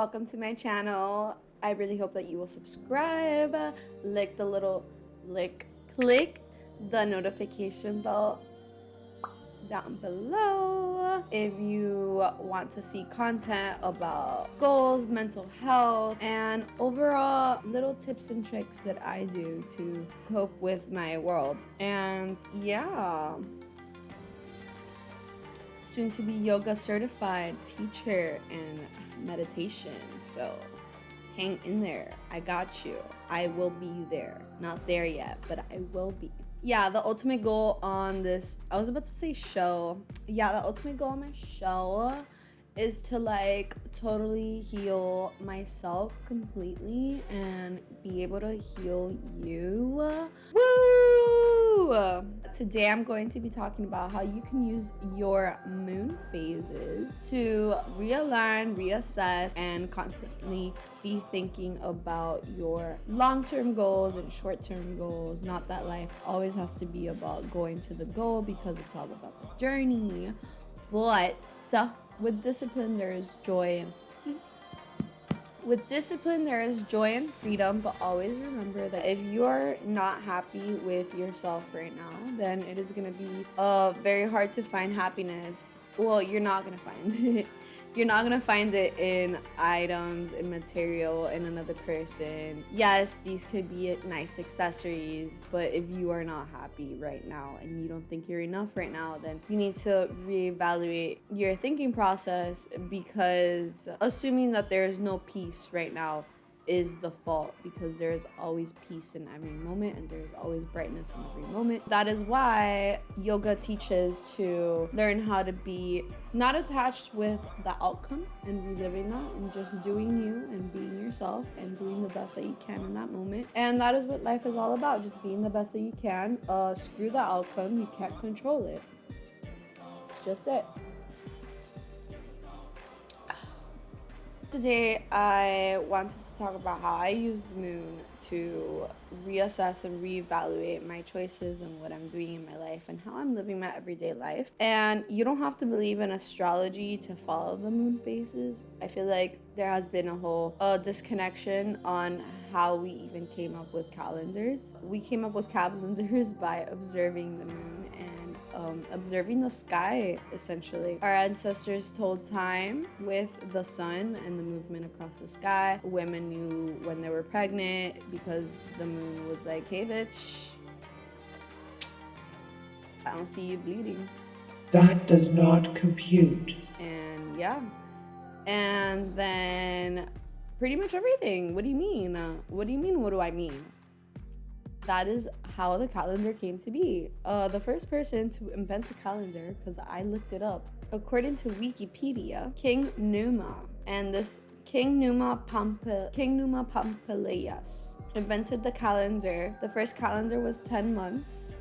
welcome to my channel. I really hope that you will subscribe, click the notification bell down below if you want to see content about goals, mental health, and overall little tips and tricks that I do to cope with my world. And yeah, soon to be yoga certified teacher and meditation, so hang in there. I got you. I will be there. Not there yet, but I will be. Yeah, the ultimate goal on this, I was about to say show. Yeah, the ultimate goal on my show is to like totally heal myself completely and be able to heal you. Woo! Today I'm going to be talking about how you can use your moon phases to realign, reassess, and constantly be thinking about your long-term goals and short-term goals. Not that life always has to be about going to the goal, because it's all about the journey, but with discipline there is joy and freedom. But always remember that if you are not happy with yourself right now, then it is going to be very hard to find happiness. Well, you're not going to find it. You're not gonna find it in items, in material, in another person. Yes, these could be nice accessories, but if you are not happy right now and you don't think you're enough right now, then you need to reevaluate your thinking process, because assuming that there is no peace right now is the fault, because there's always peace in every moment and there's always brightness in every moment. That is why yoga teaches to learn how to be not attached with the outcome and reliving that, and just doing you and being yourself and doing the best that you can in that moment. And that is what life is all about, just being the best that you can. Screw the outcome, you can't control it. Just it. Today, I wanted to talk about how I use the moon to reassess and reevaluate my choices and what I'm doing in my life and how I'm living my everyday life. And you don't have to believe in astrology to follow the moon phases. I feel like there has been a whole disconnection on how we even came up with calendars. We came up with calendars by observing the moon and observing the sky, essentially. Our ancestors told time with the sun and the movement across the sky. Women knew when they were pregnant because the moon was like, hey bitch, I don't see you bleeding. That does not compute. And yeah. And then pretty much everything. What do you mean? What do I mean? That is how the calendar came to be. The first person to invent the calendar, because I looked it up, according to Wikipedia, King Numa. And this King Numa Pompilius invented the calendar. The first calendar was 10 months.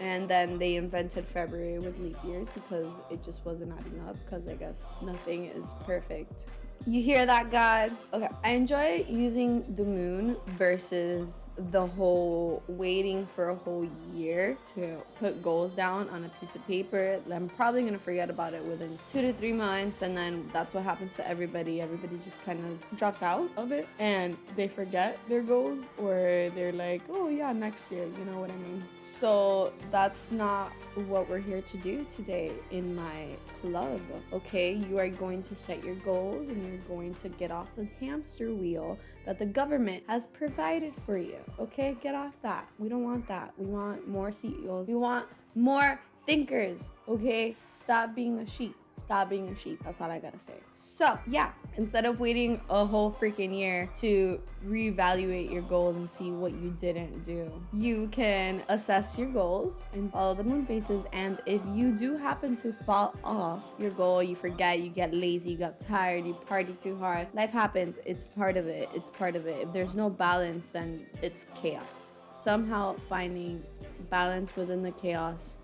And then they invented February with leap years because it just wasn't adding up, because I guess nothing is perfect. You hear that, God? Okay, I enjoy using the moon versus the whole waiting for a whole year to put goals down on a piece of paper. I'm probably gonna forget about it within 2 to 3 months, and then that's what happens to everybody. Everybody just kind of drops out of it and they forget their goals, or they're like, oh yeah, next year, you know what I mean? So that's not what we're here to do today in my club. Okay, you are going to set your goals and you're going to get off the hamster wheel that the government has provided for you. Okay, get off that. We don't want that. We want more CEOs. We want more thinkers. Okay, stop being a sheep. Stop being a sheep. That's all I gotta say. So yeah, instead of waiting a whole freaking year to reevaluate your goals and see what you didn't do, you can assess your goals and follow the moon phases. And if you do happen to fall off your goal, you forget, you get lazy, you got tired, you party too hard, life happens. It's part of it. It's part of it. If there's no balance, then it's chaos. Somehow finding balance within the chaos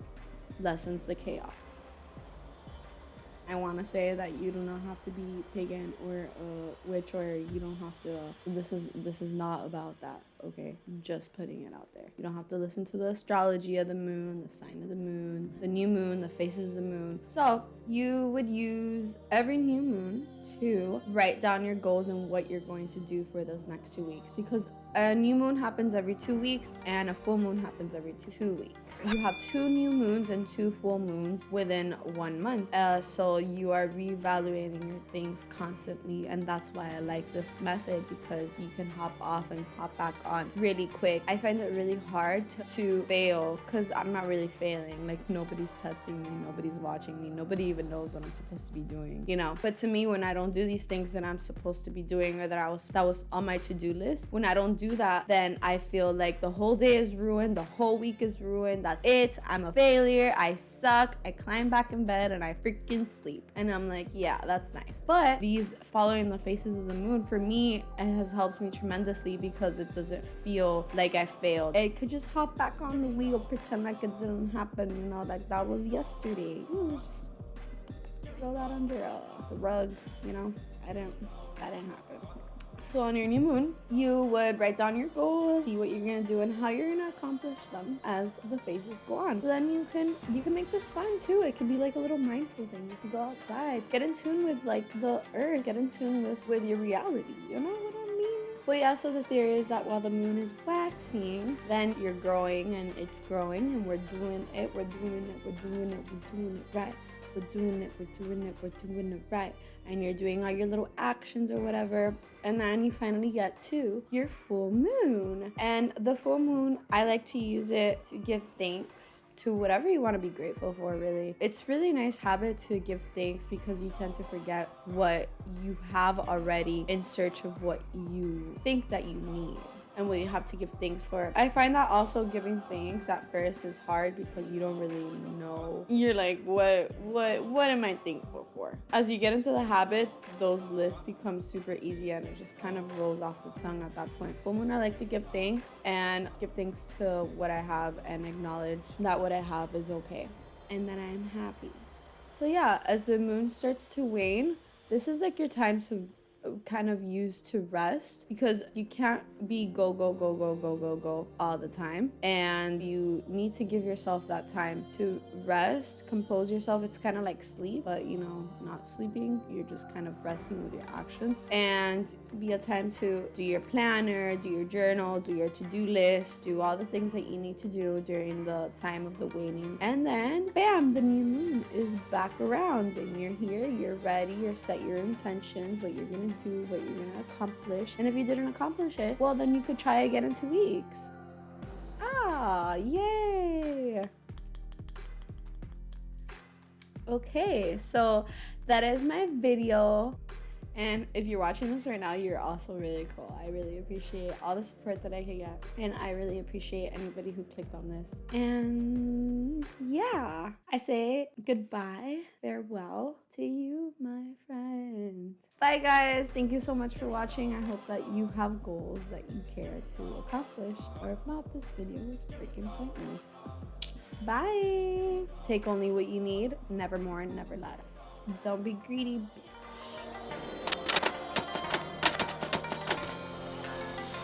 lessens the chaos. I want to say that you do not have to be pagan or a witch, or you don't have to. This is not about that. okay? Just putting it out there. You don't have to listen to the astrology of the moon, the sign of the moon, the new moon, the phases of the moon. So you would use every new moon to write down your goals and what you're going to do for those next 2 weeks, because a new moon happens every 2 weeks and a full moon happens every 2 weeks. You have 2 new moons and 2 full moons within 1 month. So you are reevaluating your things constantly, and that's why I like this method, because you can hop off and hop back on really quick. I find it really hard to fail because I'm not really failing. Like, nobody's testing me, nobody's watching me, nobody even knows what I'm supposed to be doing, you know? But to me, when I don't do these things that I'm supposed to be doing, or that was on my to-do list, when I don't do that, then I feel like the whole day is ruined, the whole week is ruined, that's it, I'm a failure, I suck, I climb back in bed and I freaking sleep. And I'm like, yeah, that's nice. But these following the phases of the moon, for me, it has helped me tremendously, because it doesn't feel like I failed. I could just hop back on the wheel, pretend like it didn't happen, you know, like that was yesterday. Just throw that under the rug, you know. That didn't happen. So on your new moon, you would write down your goals, see what you're gonna do and how you're gonna accomplish them as the phases go on. So then you can make this fun too. It could be like a little mindful thing. You can go outside, get in tune with like the earth, get in tune with your reality. You know what I mean? Well, yeah, so the theory is that while the moon is waxing, then you're growing and it's growing, and we're doing it right. We're doing it right. And you're doing all your little actions or whatever. And then you finally get to your full moon. And the full moon, I like to use it to give thanks to whatever you want to be grateful for, really. It's really nice habit to give thanks, because you tend to forget what you have already in search of what you think that you need and what you have to give thanks for. I find that also giving thanks at first is hard, because you don't really know. You're like, what am I thankful for? As you get into the habit, those lists become super easy, and it just kind of rolls off the tongue at that point. But when I like to give thanks, and give thanks to what I have, and acknowledge that what I have is okay, and that I'm happy. So yeah, as the moon starts to wane, this is like your time to kind of use to rest, because you can't be go all the time, and you need to give yourself that time to rest, compose yourself. It's kind of like sleep, but you know, not sleeping, you're just kind of resting with your actions, and be a time to do your planner, do your journal, do your to-do list, do all the things that you need to do during the time of the waning. And then bam, the new moon is back around, and you're here, you're ready, you're set your intentions, what you're gonna do, what you're gonna accomplish. And if you didn't accomplish it, well, then you could try again in 2 weeks. Yay. Okay, so that is my video. And if you're watching this right now, you're also really cool. I really appreciate all the support that I can get. And I really appreciate anybody who clicked on this. And yeah, I say goodbye, farewell to you, my friend. Bye, guys. Thank you so much for watching. I hope that you have goals that you care to accomplish. Or if not, this video was freaking pointless. Bye. Take only what you need, never more and never less. Don't be greedy, bitch.